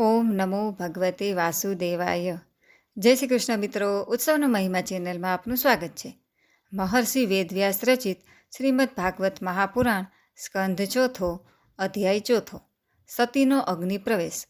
ઓમ નમો ભગવતે વાસુદેવાય. જય શ્રી કૃષ્ણ મિત્રો, ઉત્સવનો મહિમા ચેનલમાં આપનું સ્વાગત છે. મહર્ષિ વેદવ્યાસ રચિત શ્રીમદ ભાગવત મહાપુરાણ સ્કંધ ચોથો, અધ્યાય ચોથો, સતીનો અગ્નિ પ્રવેશ.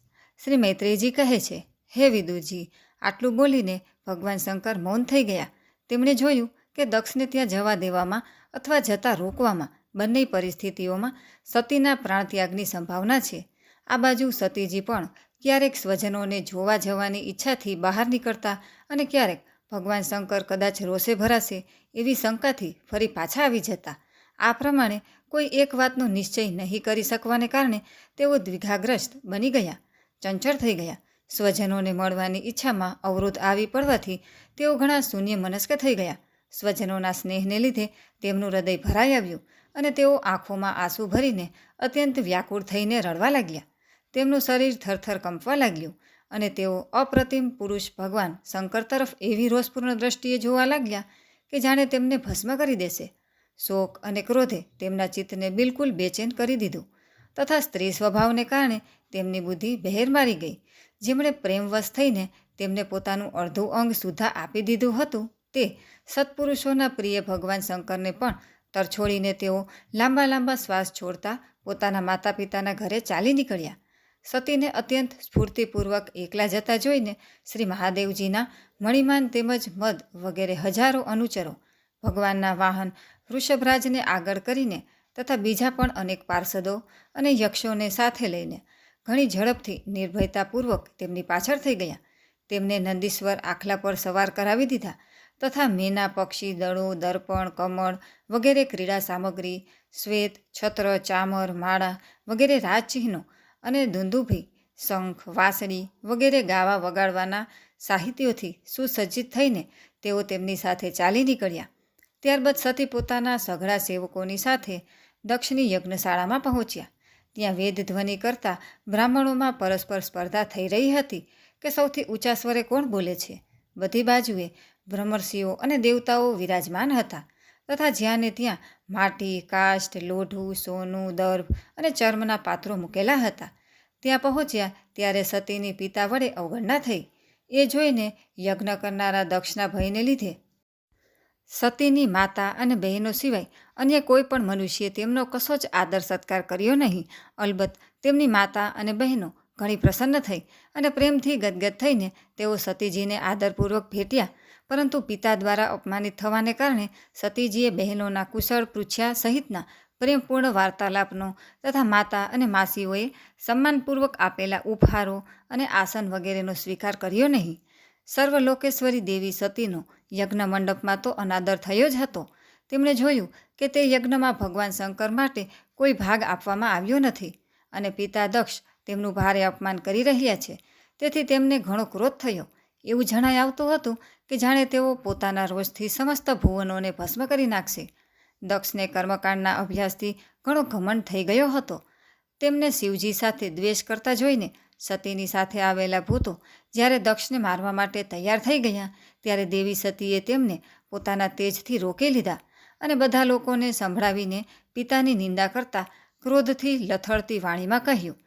શ્રી મૈત્રેયજી કહે છે, હે વિદુરજી, આટલું બોલીને ભગવાન શંકર મૌન થઈ ગયા. તેમણે જોયું કે દક્ષને ત્યાં જવા દેવામાં અથવા જતા રોકવામાં બંને પરિસ્થિતિઓમાં સતીના પ્રાણત્યાગની સંભાવના છે. આ બાજુ સતીજી પણ ક્યારેક સ્વજનોને જોવા જવાની ઈચ્છાથી બહાર નીકળતા અને ક્યારેક ભગવાન શંકર કદાચ રોષે ભરાશે એવી શંકાથી ફરી પાછા આવી જતા. આ પ્રમાણે કોઈ એક વાતનો નિશ્ચય નહીં કરી શકવાને કારણે તેઓ દ્વિધાગ્રસ્ત બની ગયા, ચંચળ થઈ ગયા. સ્વજનોને મળવાની ઈચ્છામાં અવરોધ આવી પડવાથી તેઓ ઘણા શૂન્ય મનસ્ક થઈ ગયા. સ્વજનોના સ્નેહને લીધે તેમનું હૃદય ભરાઈ આવ્યું અને તેઓ આંખોમાં આંસુ ભરીને અત્યંત વ્યાકુળ થઈને રડવા લાગ્યા. તેમનું શરીર થરથર કંપવા લાગ્યું અને તેઓ અપ્રતિમ પુરુષ ભગવાન શંકર તરફ એવી રોષપૂર્ણ દ્રષ્ટિએ જોવા લાગ્યા કે જાણે તેમને ભસ્મ કરી દેશે. શોક અને ક્રોધે તેમના ચિત્તને બિલકુલ બેચેન કરી દીધું તથા સ્ત્રી સ્વભાવને કારણે તેમની બુદ્ધિ બહેર મારી ગઈ. જેમણે પ્રેમવશ થઈને તેમને પોતાનું અડધું અંગ સુદ્ધા આપી દીધું હતું તે સત્પુરુષોના પ્રિય ભગવાન શંકરને પણ તરછોડીને તેઓ લાંબા લાંબા શ્વાસ છોડતા પોતાના માતા પિતાના ઘરે ચાલી નીકળ્યા. સતીને અત્યંત સ્ફૂર્તિપૂર્વક એકલા જતા જોઈને શ્રી મહાદેવજીના મણિમાન તેમજ મદ વગેરે હજારો અનુચરો ભગવાનના વાહન વૃષભરાજને આગળ કરીને તથા બીજા પણ અનેક પાર્ષદો અને યક્ષોને સાથે લઈને ઘણી ઝડપથી નિર્ભયતાપૂર્વક તેમની પાછળ થઈ ગયા. તેમને નંદીશ્વર આખલા પર સવાર કરાવી દીધા તથા મેના, પક્ષી, દડો, દર્પણ, કમળ વગેરે ક્રીડા સામગ્રી, શ્વેત, છત્ર, ચામર, માળા વગેરે રાજચિહ્નો અને દુંદુભી, શંખ, વાંસળી વગેરે ગાવા વગાડવાના સાહિત્યોથી સુસજ્જિત થઈને તેઓ તેમની સાથે ચાલી નીકળ્યા. ત્યારબાદ સતી પોતાના સઘળા સેવકોની સાથે દક્ષની યજ્ઞશાળામાં પહોંચ્યા. ત્યાં વેદધ્વનિ કરતા બ્રાહ્મણોમાં પરસ્પર સ્પર્ધા થઈ રહી હતી કે સૌથી ઊંચા સ્વરે કોણ બોલે છે. બધી બાજુએ બ્રહ્મર્ષિઓ અને દેવતાઓ વિરાજમાન હતા તથા જ્યાં ને ત્યાં માટી, કાષ્ઠ, લોઢું, સોનું, દર્ભ અને ચર્મના પાત્રો મૂકેલા હતા. ત્યાં પહોંચ્યા ત્યારે સતીની પિતા વડે અવગણના થઈ. એ જોઈને યજ્ઞ કરનારા દક્ષના ભયને લીધે સતીની માતા અને બહેનો સિવાય અન્ય કોઈ પણ મનુષ્યે તેમનો કશો જ આદર સત્કાર કર્યો નહીં. અલબત્ત તેમની માતા અને બહેનો ઘણી પ્રસન્ન થઈ અને પ્રેમથી ગદગદ થઈને તેઓ સતીજીને આદરપૂર્વક ભેટ્યા. પરંતુ પિતા દ્વારા અપમાનિત થવાને કારણે સતીજીએ બહેનોના કુશળ પૂછ્યા સહિતના પ્રેમપૂર્ણ વાર્તાલાપનો તથા માતા અને માસીઓએ સન્માનપૂર્વક આપેલા ઉપહારો અને આસન વગેરેનો સ્વીકાર કર્યો નહીં. સર્વલોકેશ્વરી દેવી સતીનો યજ્ઞ મંડપમાં તો અનાદર થયો જ હતો. તેમણે જોયું કે તે યજ્ઞમાં ભગવાન શંકર માટે કોઈ ભાગ આપવામાં આવ્યો નથી અને પિતા દક્ષ તેમનું ભારે અપમાન કરી રહ્યા છે. તેથી તેમને ઘણો ક્રોધ થયો. એવું જણાઈ આવતું હતું કે જાણે તેઓ પોતાના રોષથી સમસ્ત ભુવનોને ભસ્મ કરી નાખશે. દક્ષને કર્મકાંડના અભ્યાસથી ઘણો ઘમંડ થઈ ગયો હતો. તેમને શિવજી સાથે દ્વેષ કરતા જોઈને સતીની સાથે આવેલા ભૂતો જ્યારે દક્ષને મારવા માટે તૈયાર થઈ ગયા ત્યારે દેવી સતીએ તેમને પોતાના તેજથી રોકી લીધા અને બધા લોકોને સંભળાવીને પિતાની નિંદા કરતા ક્રોધથી લથડતી વાણીમાં કહ્યું.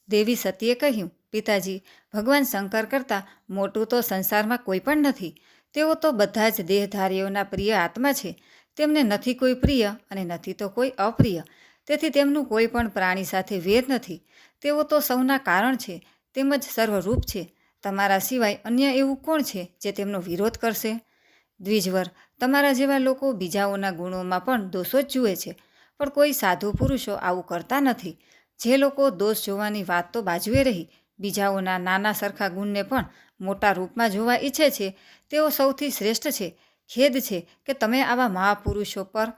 દેવી સતીએ કહ્યું, પિતાજી, ભગવાન શંકર કરતાં મોટું તો સંસારમાં કોઈ પણ નથી. તેઓ તો બધા જ દેહધારીઓના પ્રિય આત્મા છે. તેમને નથી કોઈ પ્રિય અને નથી તો કોઈ અપ્રિય. તેથી તેમનું કોઈ પણ પ્રાણી સાથે વેર નથી. તેઓ તો સૌના કારણ છે તેમજ સર્વરૂપ છે. તમારા સિવાય અન્ય એવું કોણ છે જે તેમનો વિરોધ કરશે? દ્વિજવર, તમારા જેવા લોકો બીજાઓના ગુણોમાં પણ દોષો જ જુએ છે, પણ કોઈ સાધુ પુરુષો આવું કરતા નથી. જે લોકો દોષ જોવાની વાત તો બાજુએ રહી, બીજાઓના નાના સરખા ગુણને પણ મોટા રૂપમાં જોવા ઈચ્છે છે, તેઓ સૌથી શ્રેષ્ઠ છે. ખેદ છે કે તમે આવા મહાપુરુષો પર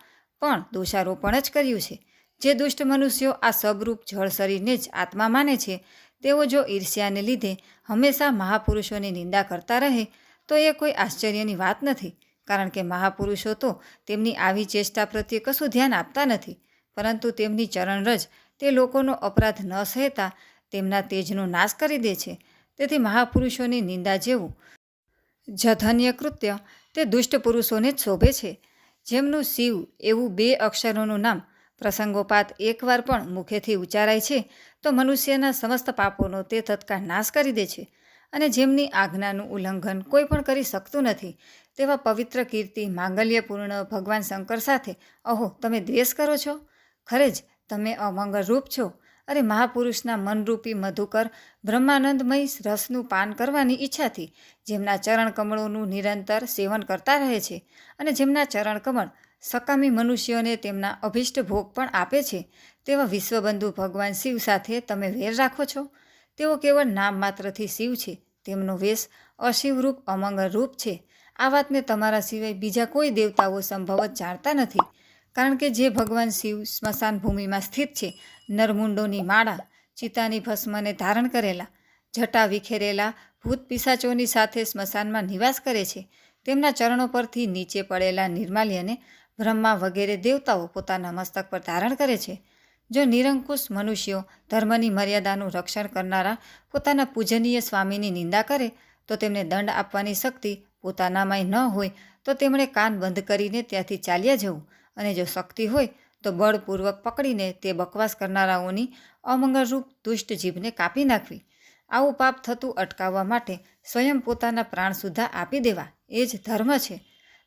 પણ દોષારોપણ જ કર્યું છે. જે દુષ્ટ મનુષ્યો આ સબરૂપ જળ શરીરને જ આત્મા માને છે, તેઓ જો ઈર્ષ્યાને લીધે હંમેશા મહાપુરુષોની નિંદા કરતા રહે તો એ કોઈ આશ્ચર્યની વાત નથી. કારણ કે મહાપુરુષો તો તેમની આવી ચેષ્ટા પ્રત્યે કશું ધ્યાન આપતા નથી, પરંતુ તેમની ચરણરજ તે લોકોનો અપરાધ ન સહેતા તેમના તેજનો નાશ કરી દે છે. તેથી મહાપુરુષોની નિંદા જેવું જધન્ય કૃત્ય તે દુષ્ટ પુરુષોને જ શોભે છે. જેમનું શિવ એવું 2 અક્ષરોનું નામ પ્રસંગોપાત એકવાર પણ મુખેથી ઉચ્ચારાય છે તો મનુષ્યના સમસ્ત પાપોનો તે તત્કાળ નાશ કરી દે છે અને જેમની આજ્ઞાનું ઉલ્લંઘન કોઈ પણ કરી શકતું નથી તેવા પવિત્ર કીર્તિ માંગલ્યપૂર્ણ ભગવાન શંકર સાથે અહો તમે દ્વેષ કરો છો? ખરે જ તમે અમંગળ રૂપ છો. અરે મહાપુરુષના મનરૂપી મધુકર બ્રહ્માનંદમય રસનું પાન કરવાની ઈચ્છાથી જેમના ચરણ કમળોનું નિરંતર સેવન કરતા રહે છે અને જેમના ચરણ કમળ સકામી મનુષ્યોને તેમના અભિષ્ટ ભોગ પણ આપે છે તેવા વિશ્વબંધુ ભગવાન શિવ સાથે તમે વેર રાખો છો? તેઓ કેવળ નામ માત્રથી શિવ છે, તેમનો વેશ અશિવરૂપ અમંગળ રૂપ છે. આ વાતને તમારા સિવાય બીજા કોઈ દેવતાઓ સંભવત જાણતા નથી, કારણ કે જે ભગવાન શિવ સ્મશાન ભૂમિમાં સ્થિત છે, નરમુંડોની માળા, ચિતાની ભસ્મને ધારણ કરેલા, જટા વિખેરેલા ભૂત પિશાચોની સાથે સ્મશાનમાં નિવાસ કરે છે, તેમના ચરણો પરથી નીચે પડેલા નિર્માલ્યને બ્રહ્મા વગેરે દેવતાઓ પોતાના મસ્તક પર ધારણ કરે છે. જો નિરંકુશ મનુષ્યો ધર્મની મર્યાદાનું રક્ષણ કરનારા પોતાના પૂજનીય સ્વામીની નિંદા કરે તો તેમને દંડ આપવાની શક્તિ પોતાનામાંય ન હોય તો તેમણે કાન બંધ કરીને ત્યાંથી ચાલ્યા જવું, અને જો શક્તિ હોય તો બળપૂર્વક પકડીને તે બકવાસ કરનારાઓની અમંગળરૂપ દુષ્ટ જીભને કાપી નાખવી. આવું પાપ થતું અટકાવવા માટે સ્વયં પોતાના પ્રાણ સુદ્ધા આપી દેવા એ જ ધર્મ છે.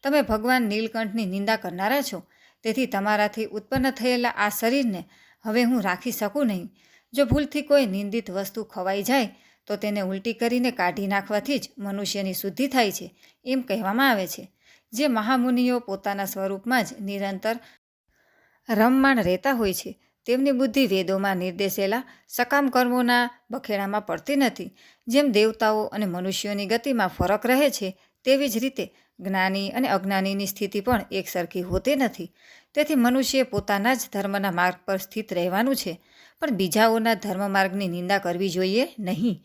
તમે ભગવાન નીલકંઠની નિંદા કરનારા છો, તેથી તમારાથી ઉત્પન્ન થયેલા આ શરીરને હવે હું રાખી શકું નહીં. જો ભૂલથી કોઈ નિંદિત વસ્તુ ખવાઈ જાય તો તેને ઉલટી કરીને કાઢી નાખવાથી જ મનુષ્યની શુદ્ધિ થાય છે, એમ કહેવામાં આવે છે. જે મહામુનિઓ પોતાના સ્વરૂપમાં જ નિરંતર રમમાણ રહેતા હોય છે, તેમની બુદ્ધિ વેદોમાં નિર્દેશેલા સકામ કર્મોના બખેડામાં પડતી નથી. જેમ દેવતાઓ અને મનુષ્યોની ગતિમાં ફરક રહે છે, તેવી જ રીતે જ્ઞાની અને અજ્ઞાનીની સ્થિતિ પણ એક સરખી હોતી નથી. તેથી મનુષ્યએ પોતાના જ ધર્મના માર્ગ પર સ્થિત રહેવાનું છે, પણ બીજાઓના ધર્મ માર્ગની નિંદા કરવી જોઈએ નહીં.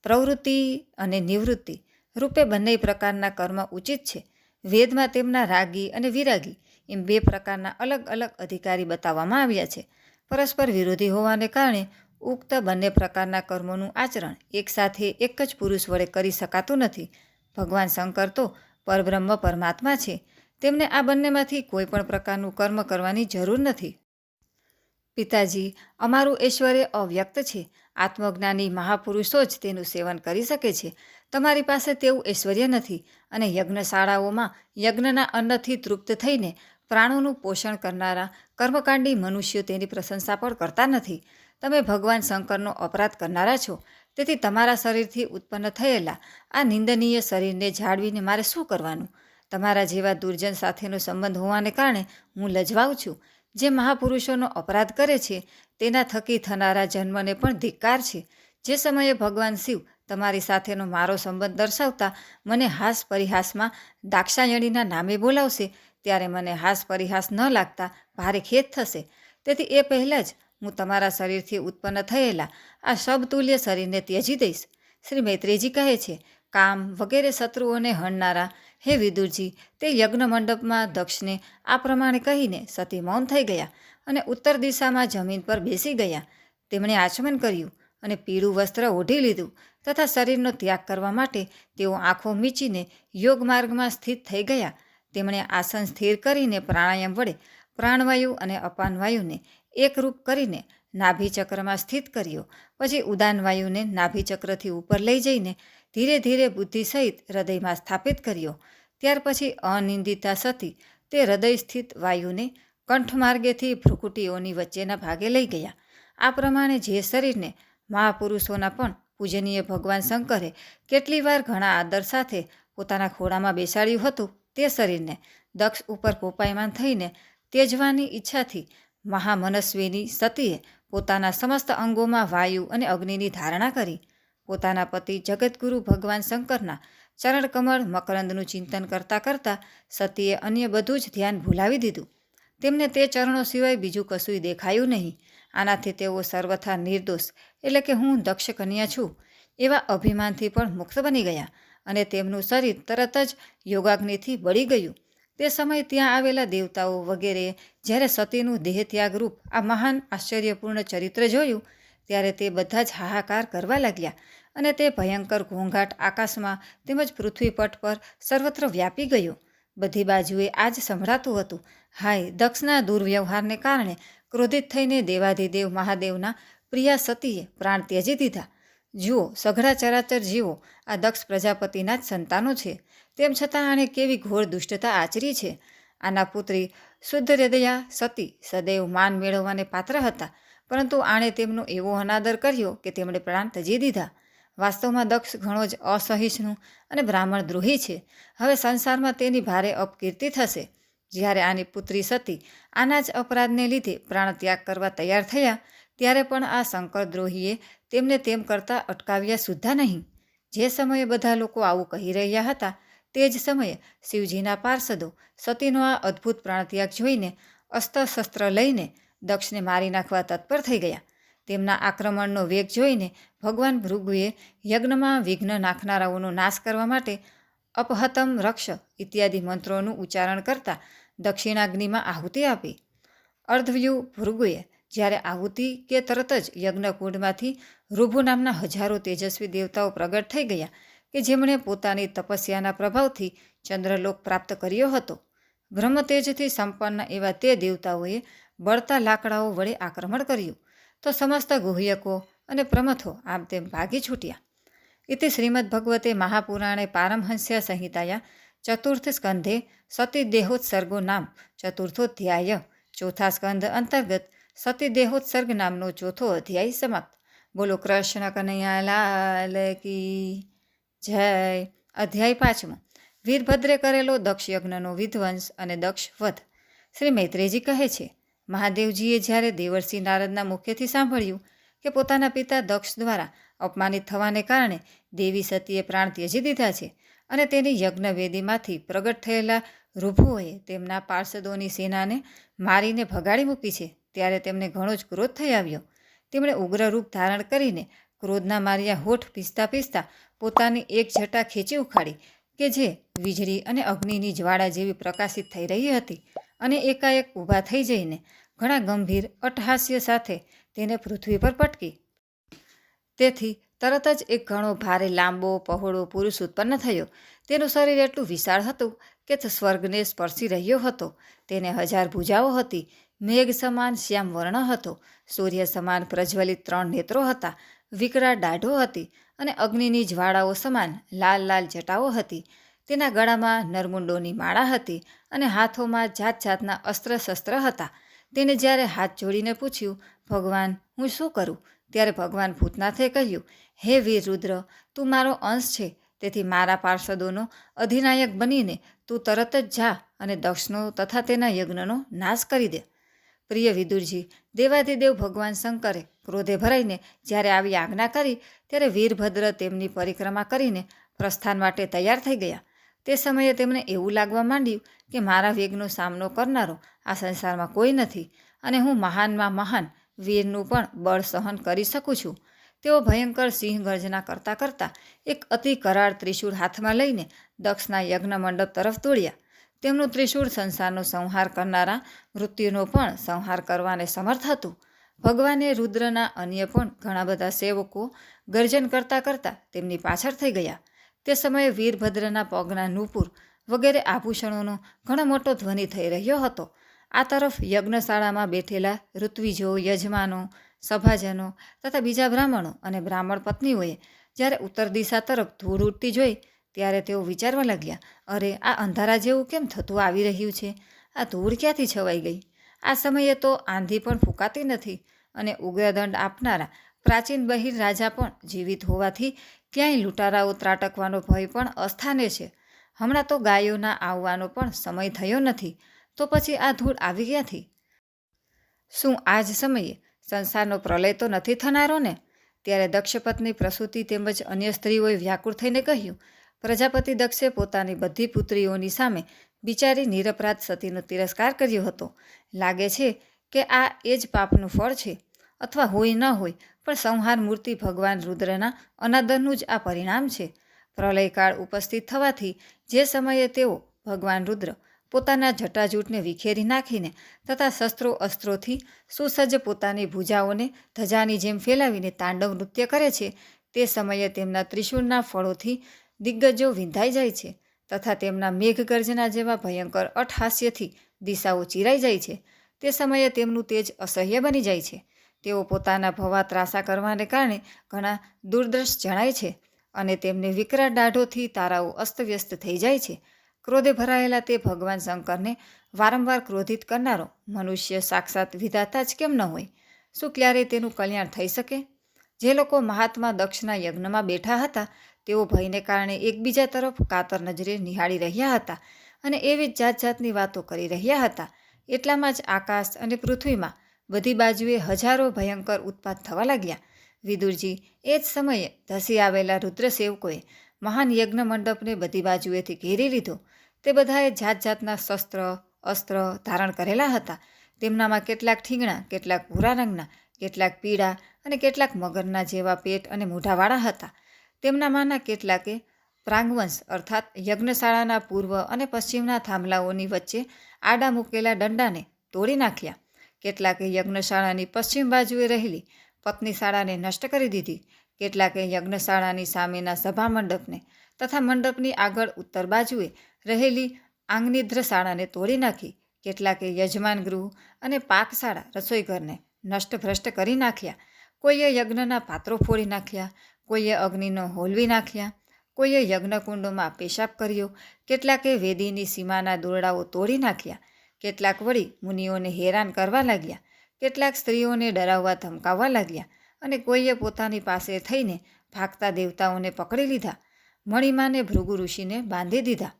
પ્રવૃત્તિ અને નિવૃત્તિ રૂપે બંને પ્રકારના કર્મ ઉચિત છે. વેદમાં તેમના રાગી અને વિરાગી એમ બે પ્રકારના અલગ અલગ અધિકારી બતાવવામાં આવ્યા છે. પરસ્પર વિરોધી હોવાને કારણે ઉક્ત બંને પ્રકારના કર્મોનું આચરણ એકસાથે એક જ પુરુષ વડે કરી શકાતું નથી. ભગવાન શંકર તો પરબ્રહ્મ પરમાત્મા છે, તેમને આ બંનેમાંથી કોઈ પણ પ્રકારનું કર્મ કરવાની જરૂર નથી. પિતાજી, અમારું ઐશ્વર્ય અવ્યક્ત છે. આત્મજ્ઞાની મહાપુરુષો જ તેનું સેવન કરી શકે છે. તમારી પાસે તેવું ઐશ્વર્ય નથી, અને યજ્ઞશાળાઓમાં યજ્ઞના અન્નથી તૃપ્ત થઈને પ્રાણોનું પોષણ કરનારા કર્મકાંડી મનુષ્યો તેની પ્રશંસા પણ કરતા નથી. તમે ભગવાન શંકરનો અપરાધ કરનારા છો, તેથી તમારા શરીરથી ઉત્પન્ન થયેલા આ નિંદનીય શરીરને જાળવીને મારે શું કરવાનું? તમારા જેવા દુર્જન સાથેનો સંબંધ હોવાને કારણે હું લજવાઉં છું. જે મહાપુરુષોનો અપરાધ કરે છે તેના થકી થનારા જન્મને પણ ધિક્કાર છે. જે સમયે ભગવાન શિવ તમારી સાથેનો મારો સંબંધ દર્શાવતા મને હાસ પરિહાસમાં દાક્ષાયણીના નામે બોલાવશે, ત્યારે મને હાસ પરિહાસ ન લાગતા ભારે ખેદ થશે. તેથી એ પહેલાં જ હું તમારા શરીરથી ઉત્પન્ન થયેલા આ શબતુલ્ય શરીરને ત્યજી દઈશ. શ્રી મૈત્રેયજી કહે છે, કામ વગેરે શત્રુઓને હણનારા હે વિદુરજી, તે યજ્ઞ મંડપમાં દક્ષને આ પ્રમાણે કહીને સતી મૌન થઈ ગયા અને ઉત્તર દિશામાં જમીન પર બેસી ગયા. તેમણે આચમન કર્યું અને પીળું વસ્ત્ર ઓઢી લીધું તથા શરીરનો ત્યાગ કરવા માટે તેઓ આંખો મીચીને યોગ માર્ગમાં સ્થિત થઈ ગયા. તેમણે આસન સ્થિર કરીને પ્રાણાયામ વડે પ્રાણવાયુ અને અપાનવાયુને એકરૂપ કરીને નાભિચક્રમાં સ્થિત કર્યો. પછી ઉદાનવાયુને નાભિચક્રથી ઉપર લઈ જઈને ધીરે ધીરે બુદ્ધિ સહિત હૃદયમાં સ્થાપિત કર્યો. ત્યાર પછી અનિંદિતા સતી તે હૃદય સ્થિત વાયુને કંઠમાર્ગેથી ભ્રુકુટીઓની વચ્ચેના ભાગે લઈ ગયા. આ પ્રમાણે જે શરીરને મહાપુરુષોના પણ પૂજનીય ભગવાન શંકરે કેટલી વાર ઘણા આદર સાથે પોતાના ખોળામાં બેસાડ્યું હતું, તે શરીરને દક્ષ ઉપર કોપાયમાન થઈને ત્યજવાની ઈચ્છાથી મહામનસ્વીની સતીએ પોતાના સમસ્ત અંગોમાં વાયુ અને અગ્નિની ધારણા કરી. પોતાના પતિ જગતગુરુ ભગવાન શંકરના ચરણકમળ મકરંદનું ચિંતન કરતાં કરતાં સતીએ અન્ય બધું જ ધ્યાન ભૂલાવી દીધું. તેમને તે ચરણો સિવાય બીજું કશુંય દેખાયું નહીં. આનાથી તેઓ સર્વથા નિર્દોષ એટલે કે હું દક્ષ કન્યા છું એવા અભિમાનથી પણ મુક્ત બની ગયા અને તેમનું શરીર તરત જ યોગાગ્નિથી બળી ગયું. તે સમયે ત્યાં આવેલા દેવતાઓ વગેરે જ્યારે સતીનું દેહત્યાગરૂપ આ મહાન આશ્ચર્યપૂર્ણ ચરિત્ર જોયું ત્યારે તે બધા જ હાહાકાર કરવા લાગ્યા અને તે ભયંકર ઘોંઘાટ આકાશમાં તેમજ પૃથ્વીપટ પર સર્વત્ર વ્યાપી ગયો. બધી બાજુએ આ જ સંભળાતું હતું, હાય, દક્ષના દુર્વ્યવહારને કારણે ક્રોધિત થઈને દેવાધિદેવ મહાદેવના પ્રિયા સતીએ પ્રાણ ત્યજી દીધા. જુઓ, સઘળા ચરાચર જીવો આ દક્ષ પ્રજાપતિના જ સંતાનો છે, તેમ છતાં આણે કેવી ઘોર દુષ્ટતા આચરી છે. આના પુત્રી શુદ્ધ હૃદયા સતી સદૈવ માન મેળવવાને પાત્ર હતા, પરંતુ આણે તેમનો એવો અનાદર કર્યો કે તેમણે પ્રાણ ત્યજી દીધા. વાસ્તવમાં દક્ષ ઘણો જ અસહિષ્ણુ અને બ્રાહ્મણ દ્રોહી છે. હવે સંસારમાં તેની ભારે અપકીર્તિ થશે. જ્યારે આની પુત્રી સતી આના જ અપરાધને લીધે પ્રાણ ત્યાગ કરવા તૈયાર થયા, ત્યારે પણ આ શંકરદ્રોહીએ તેમને તેમ કરતાં અટકાવ્યા સુદ્ધા નહીં. જે સમયે બધા લોકો આવું કહી રહ્યા હતા, તે જ સમયે શિવજીના પાર્ષદો સતીનો આ અદ્ભુત પ્રાણત્યાગ જોઈને અસ્ત્ર શસ્ત્ર લઈને દક્ષને મારી નાખવા તત્પર થઈ ગયા. તેમના આક્રમણનો વેગ જોઈને ભગવાન ભૃગુએ યજ્ઞમાં વિઘ્ન નાખનારાઓનો નાશ કરવા માટે અપહતમ રક્ષ ઇત્યાદિ મંત્રોનું ઉચ્ચારણ કરતા દક્ષિણાગ્નિમાં આહુતિ આપી. અર્ધવ્યુ ભૃગુએ જ્યારે આહુતિ કે તરત જ યજ્ઞકુંડમાંથી ઋભુ નામના હજારો તેજસ્વી દેવતાઓ પ્રગટ થઈ ગયા કે જેમણે પોતાની તપસ્યાના પ્રભાવથી ચંદ્રલોક પ્રાપ્ત કર્યો હતો. બ્રહ્મતેજથી સંપન્ન એવા તે દેવતાઓએ બળતા લાકડાઓ વડે આક્રમણ કર્યું, તો સમસ્ત ગુહ્યકો અને પ્રમથો આમ તેમ ભાગી છૂટ્યા. ઇતિ શ્રીમદ્ભગવતે મહાપુરાણે પારમહંસ્યા સંહિતાયા ચતુર્થ સ્કંધે સતી દેહોત્સર્ગો નામ ચતુર્થોધ્યાય. ચોથા સ્કંધ અંતર્ગત સતી દેહોત્સર્ગ નામનો ચોથો અધ્યાય સમાપ્ત. બોલો કૃષ્ણ કનૈયા લાલ કી જય. અધ્યાય પાંચમો. વીરભદ્રે કરેલો દક્ષ યજ્ઞનો વિધ્વંસ અને દક્ષ વધ. શ્રી મૈત્રેયજી કહે છે, મહાદેવજીએ જ્યારે દેવર્ષિ નારદના મુખેથી સાંભળ્યું કે પોતાના પિતા દક્ષ દ્વારા અપમાનિત થવાને કારણે દેવી સતીએ પ્રાણ ત્યજી દીધા છે અને તેની યજ્ઞવેદીમાંથી પ્રગટ થયેલા ઋભુઓએ તેમના પાર્ષદોની સેનાને મારીને ભગાડી મૂકી છે, ત્યારે તેમને ઘણો જ ક્રોધ થઈ આવ્યો. તેમણે ઉગ્ર રૂપ ધારણ કરીને ક્રોધના માર્યા હોઠ પીસતા પીસતા પોતાની એક જટા ખેંચી ઉખાડી કે જે વીજળી અને અગ્નિની જ્વાળા જેવી પ્રકાશિત થઈ રહી હતી, અને એકાએક ઊભા થઈ જઈને ઘણા ગંભીર અટ્ટહાસ્ય સાથે તેને પૃથ્વી પર પટકી. તેથી તરત જ એક ઘણો ભારે લાંબો પહોળો પુરુષ ઉત્પન્ન થયો. તેનું શરીર એટલું વિશાળ હતું કે સ્વર્ગને સ્પર્શી રહ્યો હતો. તેને 1000 ભુજાઓ હતી, મેઘ સમાન શ્યામ વર્ણ હતો, સૂર્ય સમાન પ્રજ્વલિત 3 નેત્રો હતા, વિકરાળ દાઢો હતી અને અગ્નિની જ્વાળાઓ સમાન લાલ લાલ જટાઓ હતી. તેના ગળામાં નરમુંડોની માળા હતી અને હાથોમાં જાત જાતના અસ્ત્ર શસ્ત્ર હતા. તેને જ્યારે હાથ જોડીને પૂછ્યું, ભગવાન, હું શું કરું? ત્યારે ભગવાન ભૂતનાથે કહ્યું, હે વીર રુદ્ર, તું મારો અંશ છે, તેથી મારા પાર્ષદોનો અધિનાયક બનીને તું તરત જ જા અને દક્ષનો તથા તેના યજ્ઞનો નાશ કરી દે. પ્રિય વિદુરજી, દેવાધિદેવ ભગવાન શંકરે ક્રોધે ભરાઈને જ્યારે આવી આજ્ઞા કરી, ત્યારે વીરભદ્ર તેમની પરિક્રમા કરીને પ્રસ્થાન માટે તૈયાર થઈ ગયા. તે સમયે તેમને એવું લાગવા માંડ્યું કે મારા વેગનો સામનો કરનારો આ સંસારમાં કોઈ નથી અને હું મહાનમાં મહાન વીરનું પણ બળ સહન કરી શકું છું. તેઓ ભયંકર સિંહ ગર્જના કરતાં કરતાં એક અતિ કરાળ ત્રિશૂળ હાથમાં લઈને દક્ષના યજ્ઞ મંડપ તરફ દોડ્યા. તેમનું ત્રિશૂળ સંસારનો સંહાર કરનારા મૃત્યુનો પણ સંહાર કરવાને સમર્થ હતું. ભગવાને રુદ્રના અન્ય પણ ઘણા બધા સેવકો ગર્જન કરતાં કરતાં તેમની પાછળ થઈ ગયા. તે સમયે વીરભદ્રના પગના નૂપુર વગેરે આભૂષણોનો ઘણો મોટો ધ્વનિ થઈ રહ્યો હતો. આ તરફ યજ્ઞશાળામાં બેઠેલા ઋત્વિજો, યજમાનો, સભાજનો તથા બીજા બ્રાહ્મણો અને બ્રાહ્મણ પત્નીઓએ જ્યારે ઉત્તર દિશા તરફ ધૂળ ઉડતી જોઈ, ત્યારે તેઓ વિચારવા લાગ્યા, અરે, આ અંધારા જેવું કેમ થતું આવી રહ્યું છે? આ ધૂળ ક્યાંથી છવાઈ ગઈ? આ સમયે તો આંધી પણ ફૂંકાતી નથી અને ઉગ્રદંડ આપનારા પ્રાચીન બહિર રાજા પણ જીવિત હોવાથી ક્યાંય લૂંટારાઓ ત્રાટકવાનો ભય પણ અસ્થાને છે. હમણાં તો ગાયોના આવવાનો પણ સમય થયો નથી, તો પછી આ ધૂળ આવી ક્યાંથી? શું આ જ સમયે સંસારનો પ્રલય તો નથી થનારો ને? ત્યારે દક્ષપત્ની પ્રસૂતિ તેમજ અન્ય સ્ત્રીઓએ વ્યાકુળ થઈને કહ્યું, પ્રજાપતિ દક્ષે પોતાની બધી પુત્રીઓની સામે બિચારી નિરપરાધ સતીનો તિરસ્કાર કર્યો હતો. લાગે છે કે આ એ જ પાપનું ફળ છે, અથવા હોય ન હોય પણ સંહાર મૂર્તિ ભગવાન રુદ્રના અનાદરનું જ આ પરિણામ છે. પ્રલયકાળ ઉપસ્થિત થવાથી જે સમયે તેઓ ભગવાન રુદ્ર પોતાના જટાજૂટને વિખેરી નાખીને તથા શસ્ત્રો અસ્ત્રોથી સુસજ્જ પોતાની ભુજાઓને ધજાની જેમ ફેલાવીને તાંડવ નૃત્ય કરે છે, તે સમયે તેમના ત્રિશૂળના ફળોથી દિગ્ગજો વિંધાઈ જાય છે તથા તેમના મેઘગર્જના જેવા ભયંકર અટ્ટહાસ્યથી દિશાઓ ચીરાઈ જાય છે. તે સમયે તેમનું તેજ અસહ્ય બની જાય છે. તેઓ પોતાના ભવા ત્રાસા કરવાને કારણે ઘણા દુર્દર્શ જણાય છે અને તેમને વિકરાળ દાઢોથી તારાઓ અસ્તવ્યસ્ત થઈ જાય છે. ક્રોધે ભરાયેલા તે ભગવાન શંકરને વારંવાર ક્રોધિત કરનારો મનુષ્ય સાક્ષાત વિધાતા જ કેમ ન હોય? શું ક્યારેય તેનું કલ્યાણ થઈ શકે? જે લોકો મહાત્મા દક્ષના યજ્ઞમાં બેઠા હતા તેઓ ભયને કારણે એકબીજા તરફ કાતર નજરે નિહાળી રહ્યા હતા અને એવી જ જાત જાતની વાતો કરી રહ્યા હતા. એટલામાં જ આકાશ અને પૃથ્વીમાં બધી બાજુએ હજારો ભયંકર ઉત્પાત થવા લાગ્યા. વિદુરજી, એ જ સમયે ધસી આવેલા રુદ્રસેવકોએ મહાન યજ્ઞ મંડપને બધી બાજુએથી ઘેરી લીધો. તે બધાએ જાત જાતના શસ્ત્ર અસ્ત્ર ધારણ કરેલા હતા. તેમનામાં કેટલાક ઠીંગણા, કેટલાક ભૂરા રંગના, કેટલાક પીળા અને કેટલાક મગરના જેવા પેટ અને મોઢાવાળા હતા. તેમનામાંના કેટલાકે પ્રાંગવંશ અર્થાત યજ્ઞશાળાના પૂર્વ અને પશ્ચિમના થાંભલાઓની વચ્ચે આડા મૂકેલા દંડાને તોડી નાખ્યા. કેટલાકે યજ્ઞશાળાની પશ્ચિમ બાજુએ રહેલી પત્નીશાળાને નષ્ટ કરી દીધી. કેટલાકે યજ્ઞશાળાની સામેના સભા મંડપને તથા મંડપની આગળ ઉત્તર બાજુએ રહેલી આંગનિદ્રશાળાને તોડી નાખી. કેટલાકે યજમાન ગૃહ અને પાકશાળા રસોઈઘરને નષ્ટ ભ્રષ્ટ કરી નાખ્યા. કોઈએ યજ્ઞના પાત્રો ફોડી નાખ્યા, કોઈએ અગ્નિનો હોલવી નાખ્યા, કોઈએ યજ્ઞકુંડોમાં પેશાબ કર્યો, કેટલાકે વેદીની સીમાના દોરડાઓ તોડી નાખ્યા, કેટલાક વળી મુનિઓને હેરાન કરવા લાગ્યા, કેટલાક સ્ત્રીઓને ડરાવવા ધમકાવવા લાગ્યા અને કોઈએ પોતાની પાસે થઈને ભાગતા દેવતાઓને પકડી લીધા. મણિમાને ભૃગુ ઋષિને બાંધી દીધા.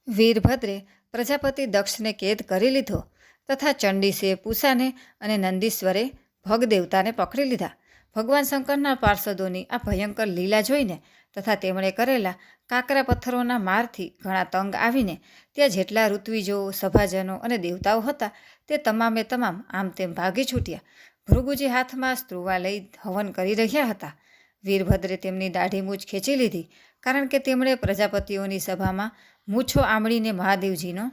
વીરભદ્રે પ્રજાપતિ દક્ષને કેદ કરી લીધો તથા ચંડીસે પૂષાને અને નંદીશ્વરે ભગદેવતાને પકડી લીધા. ભગવાન શંકરના પાર્ષદોની આ ભયંકર લીલા જોઈને તથા તેમણે કરેલા કાકરા પથ્થરોના મારથી ઘણા તંગ આવીને ત્યાં જેટલા ઋત્વિજો, સભાજનો અને દેવતાઓ હતા તે તમામે તમામ આમ તેમ ભાગી છૂટ્યા. ભૃગુજી હાથમાં સ્ત્રુવા લઈ હવન કરી રહ્યા હતા. વીરભદ્રે તેમની દાઢી મૂછ ખેંચી લીધી, કારણ કે તેમણે પ્રજાપતિઓની સભામાં મૂછો આંબળીને મહાદેવજીનો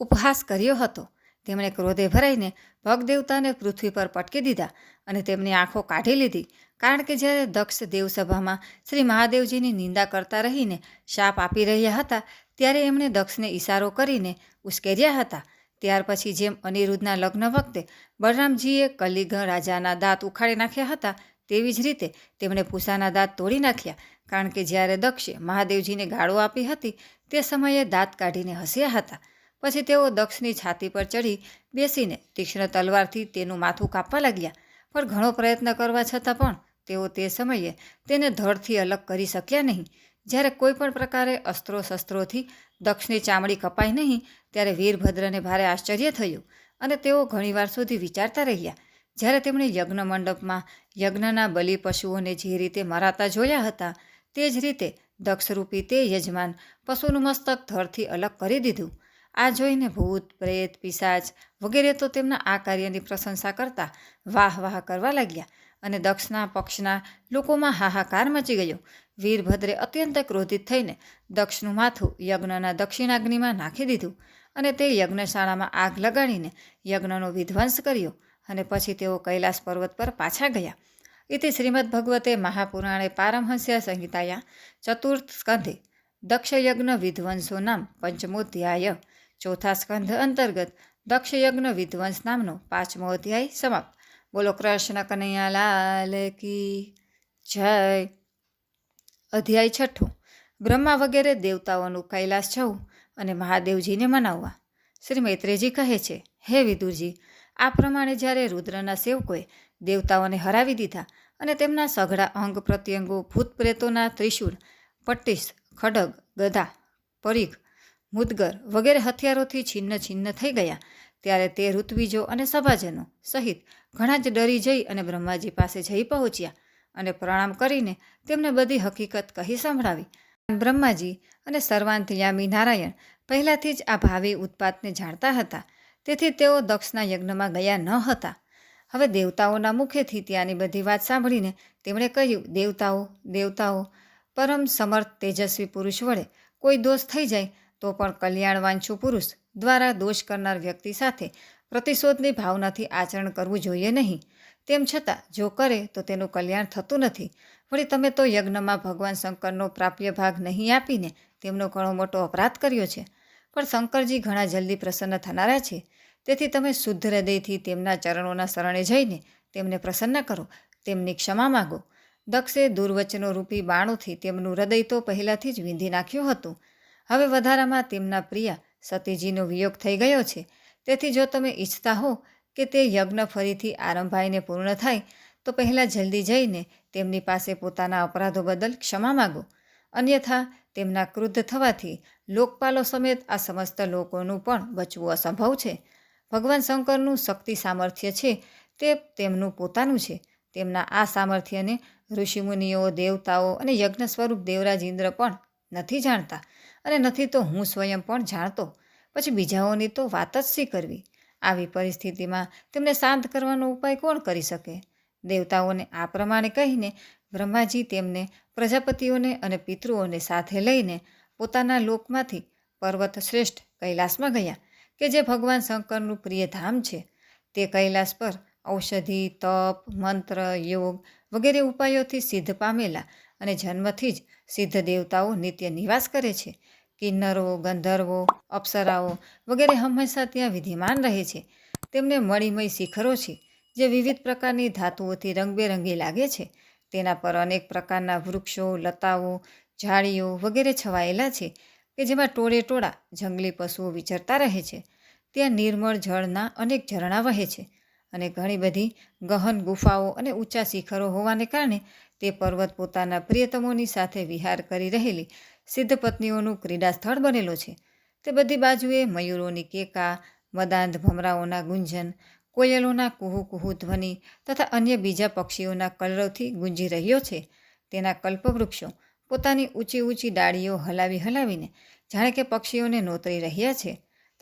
ઉપહાસ કર્યો હતો. તેમણે ક્રોધે ભરાઈને ભગદેવતાને પૃથ્વી પર પટકી દીધા અને તેમની આંખો કાઢી લીધી, કારણ કે જ્યારે દક્ષ દેવસભામાં શ્રી મહાદેવજીની નિંદા કરતા રહીને શાપ આપી રહ્યા હતા ત્યારે એમણે દક્ષને ઈશારો કરીને ઉશ્કેર્યા હતા. ત્યાર પછી જેમ અનિરુદ્ધના લગ્ન વખતે બલરામજીએ કલિંગ રાજાના દાંત ઉખાડી નાખ્યા હતા તેવી જ રીતે તેમણે પૂષાના દાંત તોડી નાખ્યા, કારણ કે જ્યારે દક્ષે મહાદેવજીને ગાળો આપી હતી તે સમયે દાંત કાઢીને હસ્યા હતા. પછી તેઓ દક્ષની છાતી પર ચડી બેસીને તીક્ષ્ણ તલવારથી તેનું માથું કાપવા લાગ્યા, પણ ઘણો પ્રયત્ન કરવા છતાં પણ તેઓ તે સમયે તેને ધડથી અલગ કરી શક્યા નહીં. જ્યારે કોઈ પણ પ્રકારે અસ્ત્રો શસ્ત્રોથી દક્ષની ચામડી કપાઈ નહીં ત્યારે વીરભદ્રને ભારે આશ્ચર્ય થયું અને તેઓ ઘણીવાર સુધી વિચારતા રહ્યા. જ્યારે તેમણે યજ્ઞ મંડપમાં યજ્ઞના બલિ પશુઓને જે રીતે મરાતા જોયા હતા તે જ રીતે દક્ષરૂપી તે યજમાન પશુનું મસ્તક ધડથી અલગ કરી દીધું. આ જોઈને ભૂત, પ્રેત, પિશાચ વગેરે તો તેમના આ કાર્યની પ્રશંસા કરતા વાહ વાહ કરવા લાગ્યા અને દક્ષના પક્ષના લોકોમાં હાહાકાર મચી ગયો. વીરભદ્રે અત્યંત ક્રોધિત થઈને દક્ષનું માથું યજ્ઞના દક્ષિણાગ્નિમાં નાખી દીધું અને તે યજ્ઞશાળામાં આગ લગાડીને યજ્ઞનો વિધ્વંસ કર્યો અને પછી તેઓ કૈલાસ પર્વત પર પાછા ગયા. ઇતિ શ્રીમદ્ભગવતે મહાપુરાણે પારમહંસ્યા સંહિતાયા ચતુર્થ સ્કંધે દક્ષયજ્ઞ વિધ્વંસો નામ પંચમોધ્યાય. ચોથા સ્કંધ અંતર્ગત દક્ષયજ્ઞ વિધ્વંસ નામનો 5મો અધ્યાય સમાપ્ત. બોલો કૃષ્ણ કનૈયા લાલ કી જય. અધ્યાય છઠ્ઠો. બ્રહ્મા વગેરે દેવતાઓનું કૈલાસ જવું અને મહાદેવજીને મનાવવા. શ્રી મૈત્રેયજી કહે છે, હે વિદુરજી, આ પ્રમાણે જ્યારે રુદ્રના સેવકોએ દેવતાઓને હરાવી દીધા અને તેમના સઘળા અંગ પ્રત્યંગો ભૂત પ્રેતોના ત્રિશૂળ, પટ્ટીસ, ખડગ, ગદા, પરીઘ, મુદગર વગેરે હથિયારોથી છિન્ન છિન્ન થઈ ગયા ત્યારે તે ઋત્વિજો અને સભાજનો સહિત ઘણા જ ડરી જઈ અને બ્રહ્માજી પાસે જઈ પહોંચ્યા અને પ્રણામ કરીને તેમને બધી હકીકત કહી સંભળાવી. બ્રહ્માજી અને સર્વાંતયામી નારાયણ પહેલાંથી જ આ ભાવિ ઉત્પાતને જાણતા હતા, તેથી તેઓ દક્ષના યજ્ઞમાં ગયા ન હતા. હવે દેવતાઓના મુખેથી ત્યાંની બધી વાત સાંભળીને તેમણે કહ્યું, દેવતાઓ, પરમ સમર્થ તેજસ્વી પુરુષ વડે કોઈ દોષ થઈ જાય તો પણ કલ્યાણવાંછુ પુરુષ દ્વારા દોષ કરનાર વ્યક્તિ સાથે પ્રતિશોધની ભાવનાથી આચરણ કરવું જોઈએ નહીં. તેમ છતાં જો કરે તો તેનું કલ્યાણ થતું નથી. વળી તમે તો યજ્ઞમાં ભગવાન શંકરનો પ્રાપ્ય ભાગ નહીં આપીને તેમનો ઘણો મોટો અપરાધ કર્યો છે. પણ શંકરજી ઘણા જલ્દી પ્રસન્ન થનારા છે, તેથી તમે શુદ્ધ હૃદયથી તેમના ચરણોના શરણે જઈને તેમને પ્રસન્ન કરો, તેમની ક્ષમા માગો. દક્ષે દુર્વચનો રૂપી બાણોથી તેમનું હૃદય તો પહેલાંથી જ વીંધી નાખ્યું હતું. હવે વધારામાં તેમના પ્રિય સતીજીનો વિયોગ થઈ ગયો છે. તેથી જો તમે ઈચ્છતા હો કે તે યજ્ઞ ફરીથી આરંભાઈને પૂર્ણ થાય તો પહેલાં જલ્દી જઈને તેમની પાસે પોતાના અપરાધો બદલ ક્ષમા માગો. અન્યથા તેમના ક્રુદ્ધ થવાથી લોકપાલો સમેત આ સમસ્ત લોકોનું પણ બચવું અસંભવ છે. ભગવાન શંકરનું શક્તિ સામર્થ્ય છે તે તેમનું પોતાનું છે. તેમના આ સામર્થ્યને ઋષિમુનિઓ, દેવતાઓ અને યજ્ઞ સ્વરૂપ દેવરાજ ઇન્દ્ર પણ નથી જાણતા, અને નથી તો હું સ્વયં પણ જાણતો. પછી બીજાઓની તો વાત જ શી કરવી. આવી પરિસ્થિતિમાં તેમને શાંત કરવાનો ઉપાય કોણ કરી શકે? દેવતાઓને આ પ્રમાણે કહીને બ્રહ્માજી તેમને પ્રજાપતિઓને અને પિતૃઓને સાથે લઈને પોતાના લોકમાંથી પર્વત શ્રેષ્ઠ કૈલાસમાં ગયા, કે જે ભગવાન શંકરનું પ્રિય ધામ છે. તે કૈલાસ પર ઔષધિ, તપ, મંત્ર, યોગ વગેરે ઉપાયોથી સિદ્ધ પામેલા અને જન્મથી જ સિદ્ધ દેવતાઓ નિત્ય નિવાસ કરે છે. કિન્નરો, ગંધર્વો, અપ્સરાઓ વગેરે હંમેશા ત્યાં વિદ્યમાન રહે છે. તેમને મણિમય શિખરો છે જે વિવિધ પ્રકારની ધાતુઓથી રંગબેરંગી લાગે છે. તેના પર અનેક પ્રકારના વૃક્ષો, લતાઓ, ઝાડીઓ વગેરે છવાયેલા છે કે જેમાં ટોળે ટોળા જંગલી પશુઓ વિચરતા રહે છે. ત્યાં નિર્મળ જળના અનેક ઝરણા વહે છે અને ઘણી બધી ગહન ગુફાઓ અને ઊંચા શિખરો હોવાને કારણે તે પર્વત પોતાના પ્રિયતમોની સાથે વિહાર કરી રહેલી સિદ્ધ પત્નીઓનું ક્રીડા સ્થળ બનેલો છે. તે બધી બાજુએ મયુરોની કેકા, મદાંધ ભમરાઓના ગુંજન, કોયલોના કુહુ કુહુ ધ્વનિ તથા અન્ય બીજા પક્ષીઓના કલરવથી ગુંજી રહ્યો છે. તેના કલ્પવૃક્ષો પોતાની ઊંચી ઊંચી ડાળીઓ હલાવી હલાવીને જાણે કે પક્ષીઓને નોતરી રહ્યા છે,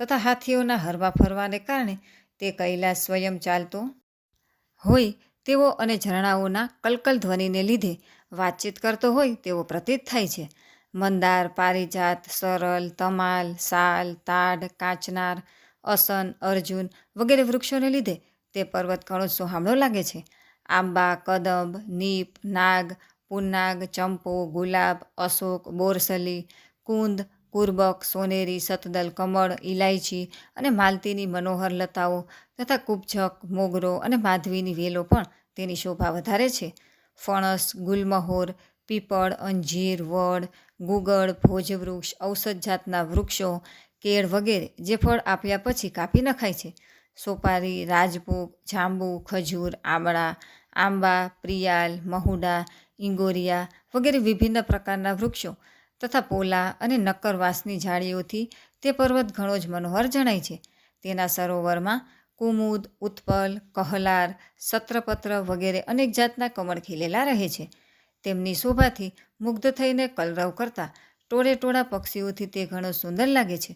તથા હાથીઓના હરવા ફરવાને કારણે તે કૈલાસ સ્વયં ચાલતો હોય તેવો અને ઝરણાઓના કલકલ ધ્વનિને લીધે વાતચીત કરતો હોય તેવો પ્રતીત થાય છે. મંદાર, પારિજાત, સરલ, તમાલ, સાલ, તાડ, કાચનાર, અસન, અર્જુન વગેરે વૃક્ષોને લીધે તે પર્વત ઘણો સોહામણો લાગે છે. આંબા, કદંબ, નીપ, નાગ, પુન્નાગ, ચંપો, ગુલાબ, અશોક, બોરસલી, કુંદ, કુર્બક, સોનેરી, સતદલ, કમળ, ઇલાયચી અને માલતીની મનોહર લતાઓ તથા કુબજક, મોગરો અને માધવીની વેલો પણ તેની શોભા વધારે છે. ફણસ, ગુલમહોર, પીપળ, અંજીર, વડ, ગુગળ, ભોજવૃક્ષ, ઔષધ જાતના વૃક્ષો, કેળ વગેરે જે ફળ આપ્યા પછી કાપી નખાય છે. સોપારી, રાજભોગ, જાંબુ, ખજૂર, આમળા, આંબા, પ્રિયાલ, મહુડા, ઇંગોરિયા વગેરે વિભિન્ન પ્રકારના વૃક્ષો તથા પોલા અને નક્કરવાસની ઝાડીઓથી તે પર્વત ઘણો જ મનોહર જણાય છે. તેના સરોવરમાં કુમુદ, ઉત્પલ, કહલાર, સત્રપત્ર વગેરે અનેક જાતના કમળ ખીલેલા રહે છે. તેમની શોભાથી મુગ્ધ થઈને કલરવ કરતા ટોળે ટોળા પક્ષીઓથી તે ઘણો સુંદર લાગે છે.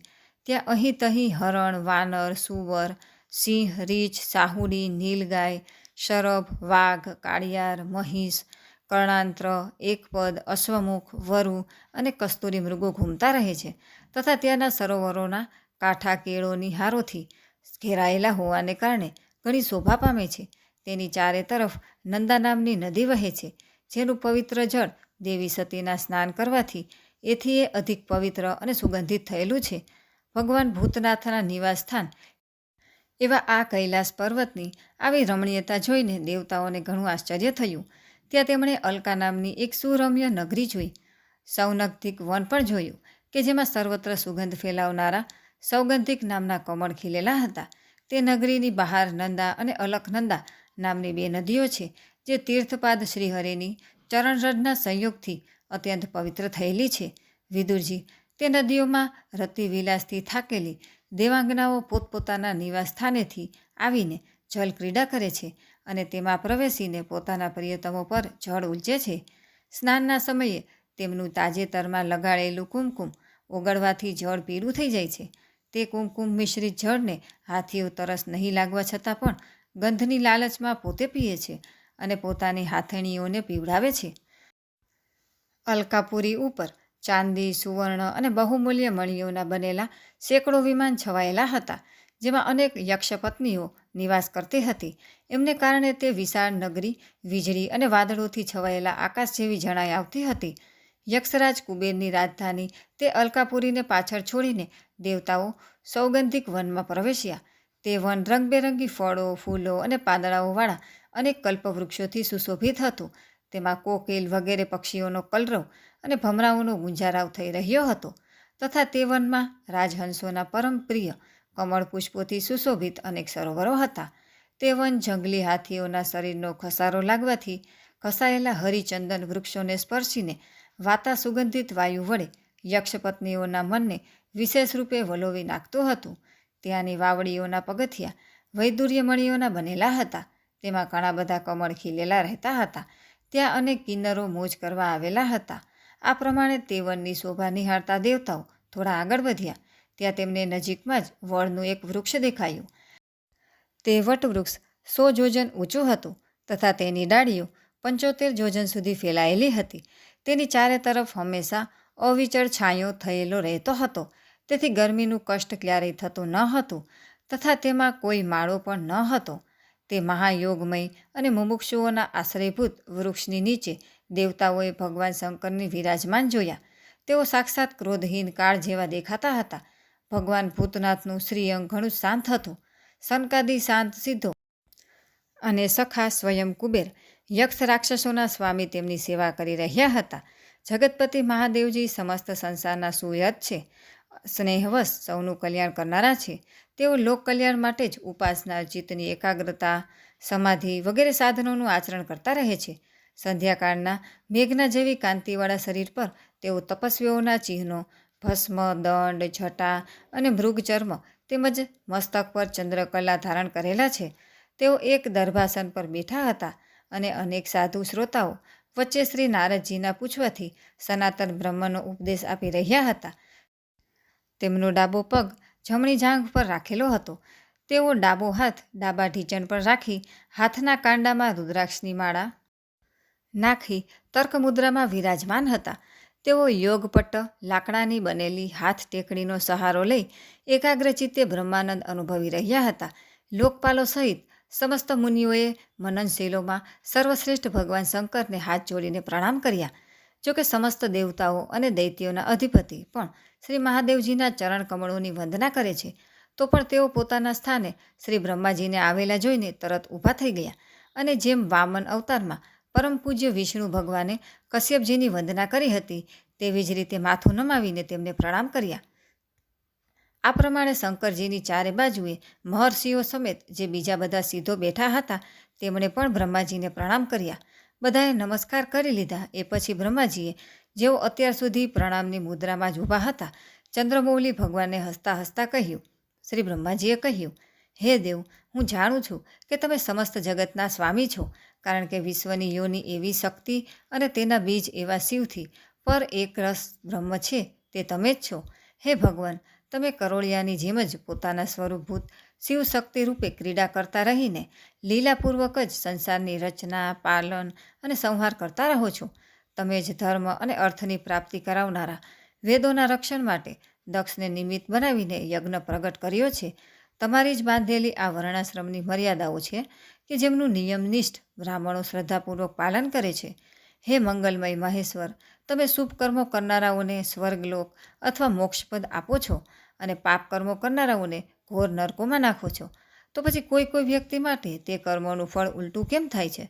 ત્યાં અહીં તહીં હરણ, વાનર, સુવર, સિંહ, રીંછ, સાહુડી, નીલગાય, શરભ, વાઘ, કાળિયાર, મહીસ, કર્ણાંત્ર, એકપદ, અશ્વમુખ, વરુ અને કસ્તુરી મૃગો ઘૂમતા રહે છે. તથા ત્યાંના સરોવરોના કાંઠા કેળોની હારોથી ઘેરાયેલા હોવાને કારણે ઘણી શોભા પામે છે. તેની ચારે તરફ નંદા નામની નદી વહે છે, જેનું પવિત્ર જળ દેવી સતીના સ્નાન કરવાથી એથી એ અધિક પવિત્ર અને સુગંધિત થયેલું છે. ભગવાન ભૂતનાથના નિવાસ સ્થાન એવા આ કૈલાસ પર્વતની આવી રમણીયતા જોઈને દેવતાઓને ઘણું આશ્ચર્ય થયું. ત્યાં તેમણે અલકા નામની એક સુરમ્ય નગરી જોઈ. સૌનકધિક વન પણ જોયું કે જેમાં સર્વત્ર સુગંધ ફેલાવનારા સૌગંધિક નામના કમળ ખીલેલા હતા. તે નગરીની બહાર નંદા અને અલકનંદા નામની બે નદીઓ છે, જે તીર્થપાદ શ્રીહરિની ચરણરજના સંયોગથી અત્યંત પવિત્ર થયેલી છે. વિદુરજી, તે નદીઓમાં રતિવિલાસથી થાકેલી દેવાંગનાઓ પોતપોતાના નિવાસ સ્થાનેથી આવીને જલ ક્રીડા કરે છે અને તેમાં પ્રવેશીને પોતાના પ્રિયતમો પર જળ ઉલચે છે. સ્નાનના સમયે તેમનું તાજેતરમાં લગાડેલું કુમકુમ ઓગળવાથી જળ પીળું થઈ જાય છે. તે કુમકુમ મિશ્રિત જળને હાથીઓ તરસ નહીં લાગવા છતાં પણ ગંધની લાલચમાં પોતે પીએ છે અને પોતાની હાથણીઓને પીવડાવે છે. અલકાપુરી ઉપર ચાંદી, સુવર્ણ અને બહુમૂલ્ય મણિઓના બનેલા સેંકડો વિમાન છવાયેલા હતા, જેમાં અનેક યક્ષપત્નીઓ નિવાસ કરતી હતી. એમને કારણે તે વિશાળ નગરી વીજળી અને વાદળોથી છવાયેલા આકાશ જેવી જણાઈ આવતી હતી. યક્ષરાજ કુબેરની રાજધાની તે અલકાપુરીને પાછળ છોડીને દેવતાઓ સૌગંધિક વનમાં પ્રવેશ્યા. તે વન રંગબેરંગી ફળો, ફૂલો અને પાંદડાઓવાળા અનેક કલ્પવૃક્ષોથી સુશોભિત હતું. તેમાં કોકિલ વગેરે પક્ષીઓનો કલરવ અને ભમરાઓનો ગુંજરાવ થઈ રહ્યો હતો. તથા તે વનમાં રાજહંસોના પરમ પ્રિય કમળ પુષ્પોથી સુશોભિત અનેક સરોવરો હતા. તે વન જંગલી હાથીઓના શરીરનો ઘસારો લાગવાથી ઘસાયેલા હરિચંદન વૃક્ષોને સ્પર્શીને વાતા સુગંધિત વાયુ વડે યક્ષપત્નીઓના મનને વિશેષ રૂપે વલોવી નાખતું હતું. ત્યાંની વાવડીઓના પગથિયા વૈદુર્યમણીઓના બનેલા હતા. તેમાં ઘણા બધા કમળ ખીલેલા રહેતા હતા. ત્યાં અનેક કિન્નરો મોજ કરવા આવેલા હતા. આ પ્રમાણે તે વનની શોભા નિહાળતા દેવતાઓ થોડા આગળ વધ્યા. ત્યાં તેમને નજીકમાં જ વડનું એક વૃક્ષ દેખાયું. તે વટવૃક્ષ 100 જોજન ઊંચું હતું તથા તેની ડાળીઓ 75 જોજન સુધી ફેલાયેલી હતી. તેની ચારે તરફ હંમેશા અવિચળ છાંયો થયેલો રહેતો હતો. તેથી ગરમીનું કષ્ટ ક્યારેય થતું ન હતું તથા તેમાં કોઈ માળો પણ ન હતો. તે મહાયોગમય અને મુમુક્ષુઓના આશ્રયભૂત વૃક્ષની નીચે દેવતાઓએ ભગવાન શંકરની વિરાજમાન જોયા. તેઓ સાક્ષાત ક્રોધહીન કાળ જેવા દેખાતા હતા. ભગવાન ભૂતનાથનું શ્રીઅંગ ઘણું શાંત હતું. સનકાદી શાંત સિદ્ધો અને સખા સ્વયં કુબેર યક્ષ રાક્ષસોના સ્વામી તેમની સેવા કરી રહ્યા હતા. જગતપતિ મહાદેવજી સમસ્ત સંસારના સુયત છે. સ્નેહવશ સૌનું કલ્યાણ કરનારા છે. તેઓ લોક કલ્યાણ માટે જ ઉપાસના, ચિત્તની એકાગ્રતા, સમાધિ વગેરે સાધનોનું આચરણ કરતા રહે છે. સંધ્યાકાળના મેઘના જેવી કાંતિવાળા શરીર પર તેઓ તપસ્વીઓના ચિહ્નો, ભસ્મ, દંડ, જટા અને મૃગચર્મ તેમજ મસ્તક પર ચંદ્રકલા ધારણ કરેલા છે. તેઓ એક દર્ભાસન પર બેઠા હતા અને અનેક સાધુ શ્રોતાઓ વચ્ચે શ્રી નારદજીના પૂછવાથી સનાતન બ્રહ્મનો ઉપદેશ આપી રહ્યા હતા. તેમનો ડાબો પગ જમણી જાંઘ પર રાખેલો હતો. તેઓ ડાબો હાથ ડાબા ઢીંચણ પર રાખી હાથના કાંડામાં રુદ્રાક્ષની માળા નાખી તર્કમુદ્રામાં વિરાજમાન હતા. તેઓ યોગપટ્ટ લાકડાની બનેલી હાથ ટેકડીનો સહારો લઈ એકાગ્રચિત્તે બ્રહ્માનંદ અનુભવી રહ્યા હતા. લોકપાલો સહિત સમસ્ત મુનિઓએ મનનશીલોમાં સર્વશ્રેષ્ઠ ભગવાન શંકરને હાથ જોડીને પ્રણામ કર્યા. જોકે સમસ્ત દેવતાઓ અને દૈત્યોના અધિપતિ પણ શ્રી મહાદેવજીના ચરણ કમળોની વંદના કરે છે. તો પણ તેઓ પોતાના સ્થાને શ્રી બ્રહ્માજીને આવેલા જોઈને તરત ઊભા થઈ ગયા અને જેમ વામન અવતારમાં પરમ પૂજ્ય વિષ્ણુ ભગવાને કશ્યપજીની વંદના કરી હતી તેવી જ રીતે માથું નમાવીને તેમને પ્રણામ કર્યા. આ પ્રમાણે શંકરજીની ચારે બાજુએ મહર્ષિઓ સમેત જે બીજા બધા સિદ્ધો બેઠા હતા તેમણે પણ બ્રહ્માજીને પ્રણામ કર્યા. બધાએ નમસ્કાર કરી લીધા. એ પછી બ્રહ્માજીએ, જેઓ અત્યાર સુધી પ્રણામની મુદ્રામાં જ ઊભા હતા, ચંદ્રમૌલી ભગવાનને હસતા હસતા કહ્યું. શ્રી બ્રહ્માજીએ કહ્યું, હે દેવ, હું જાણું છું કે તમે સમસ્ત જગતના સ્વામી છો, કારણ કે વિશ્વની યોની એવી શક્તિ અને તેના બીજ એવા શિવથી પર એક રસ બ્રહ્મ છે તે તમે જ છો. હે ભગવાન, તમે કરોળિયાની જેમ જ પોતાના સ્વરૂપભૂત શિવ શક્તિ રૂપે ક્રીડા કરતા રહીને લીલાપૂર્વક જ સંસારની રચના, પાલન અને સંહાર કરતા રહો છો. તમે જ ધર્મ અને અર્થની પ્રાપ્તિ કરાવનારા, વેદોના રક્ષણ માટે દક્ષને નિમિત્ત બનાવીને યજ્ઞ પ્રગટ કર્યો છે. તમારી જ બાંધેલી આ વર્ણાશ્રમની મર્યાદાઓ છે કે જેમનું નિયમનિષ્ઠ બ્રાહ્મણો શ્રદ્ધાપૂર્વક પાલન કરે છે. હે મંગલમય મહેશ્વર, તમે શુભ કર્મો કરનારાઓને સ્વર્ગલોક અથવા મોક્ષપદ આપો છો અને પાપ કર્મો કરનારાઓને ઘોર નરકોમાં નાખો છો. તો પછી કોઈ કોઈ વ્યક્તિ માટે તે કર્મોનું ફળ ઉલટું કેમ થાય છે?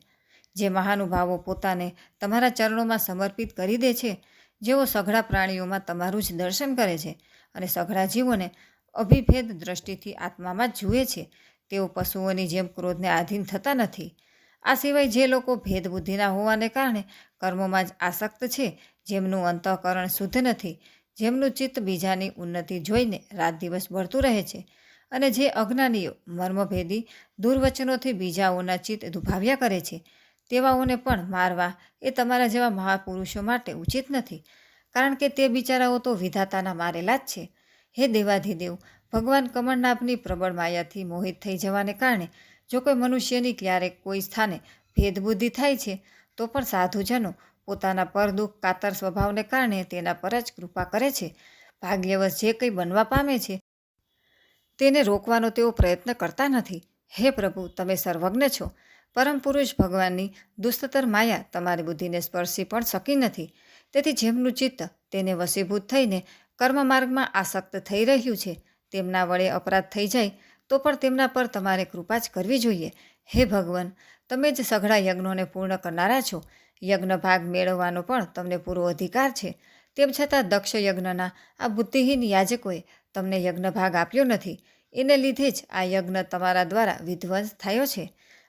જે મહાનુભાવો પોતાને તમારા ચરણોમાં સમર્પિત કરી દે છે, જેઓ સઘળા પ્રાણીઓમાં તમારું જ દર્શન કરે છે અને સઘળા જીવોને અભિભેદ દ્રષ્ટિથી આત્મામાં જ જુએ છે, તેઓ પશુઓની જેમ ક્રોધને આધીન થતા નથી. આ સિવાય જે લોકો ભેદબુદ્ધિના હોવાને કારણે કર્મોમાં જ આસક્ત છે, જેમનું અંતઃકરણ શુદ્ધ નથી, જેમનું ચિત્ત બીજાની ઉન્નતિ જોઈને રાત દિવસ બળતું રહે છે અને જે અજ્ઞાનીઓ મર્મભેદી દુર્વચનોથી બીજાઓના ચિત્ત દુભાવ્યા કરે છે, તેવાઓને પણ મારવા એ તમારા જેવા મહાપુરુષો માટે ઉચિત નથી, કારણ કે તે બિચારાઓ તો વિધાતાના મારેલા જ છે. હે દેવાધિદેવ, ભગવાન કમળનાભની પ્રબળ માયાથી મોહિત થઈ જવાને કારણે જો કોઈ મનુષ્યની ક્યારેક કોઈ સ્થાને ભેદબુદ્ધિ થાય છે તો પણ સાધુજનો પોતાના પર દુઃખ કાતર સ્વભાવને કારણે તેના પર જ કૃપા કરે છે. ભાગ્યવશ જે કંઈ બનવા પામે છે તેને રોકવાનો તેઓ પ્રયત્ન કરતા નથી. હે પ્રભુ, તમે સર્વજ્ઞ છો. પરમ પુરુષ ભગવાનની દુસ્તર માયા તમારી બુદ્ધિને સ્પર્શી પણ શકી નથી. તેથી જેમનું ચિત્ત તેને વશીભૂત થઈને કર્મ માર્ગમાં આસક્ત થઈ રહ્યું છે, તેમના વડે અપરાધ થઈ જાય તો પણ તેમના પર તમારે કૃપા જ કરવી જોઈએ. હે ભગવાન, તમે જ સઘળા યજ્ઞોને પૂર્ણ કરનારા છો. યજ્ઞ ભાગ મેળવવાનો પણ તમને પૂરો અધિકાર છે. તેમ છતાં દક્ષ યજ્ઞના આ બુદ્ધિહીન યાજકોએ તમને યજ્ઞ ભાગ આપ્યો નથી. એને લીધે જ આ યજ્ઞ તમારા દ્વારા વિધ્વંસ થયો છે.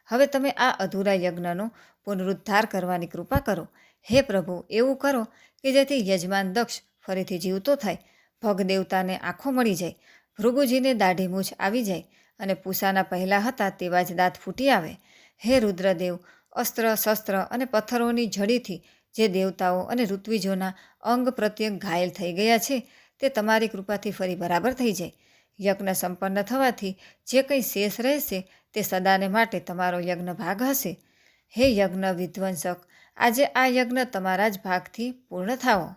હવે તમે આ અધૂરા યજ્ઞનો પુનરુદ્ધાર કરવાની કૃપા કરો. હે પ્રભુ, એવું કરો કે જેથી યજમાન દક્ષ ફરીથી જીવતો થાય, ભગ દેવતાને આંખો મળી જાય, ભૃગુજીને દાઢી મૂછ આવી જાય અને પૂસાના પહેલાં હતા તેવા જ દાંત ફૂટી આવે. હે રુદ્રદેવ, અસ્ત્ર શસ્ત્ર અને પથ્થરોની ઝડીથી જે દેવતાઓ અને ઋત્વિજોના અંગ પ્રત્યે ઘાયલ થઈ ગયા છે તે તમારી કૃપાથી ફરી બરાબર થઈ જાય. યજ્ઞ સંપન્ન થવાથી જે કંઈ શેષ રહેશે તે સદાને માટે તમારો યજ્ઞ ભાગ હશે. હે યજ્ઞ વિધ્વંસક, આજે આ યજ્ઞ તમારા જ ભાગથી પૂર્ણ થાવો.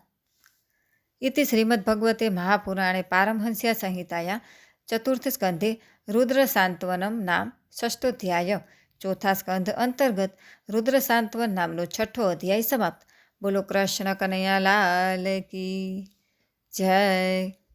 ઇતિ શ્રીમદ્ભગવતે મહાપુરાણે પારમહંસ્યા સંહિતાયા ચતુર્થ સ્કંધે રુદ્ર સાંત્વનમ નામ ષષ્ઠોધ્યાય. ચોથા સ્કંધ અંતર્ગત રુદ્ર સાંત્વન નામનો 6ઠ્ઠો અધ્યાય સમાપ્ત. બોલો કૃષ્ણ કનૈયા લાલ કી જય.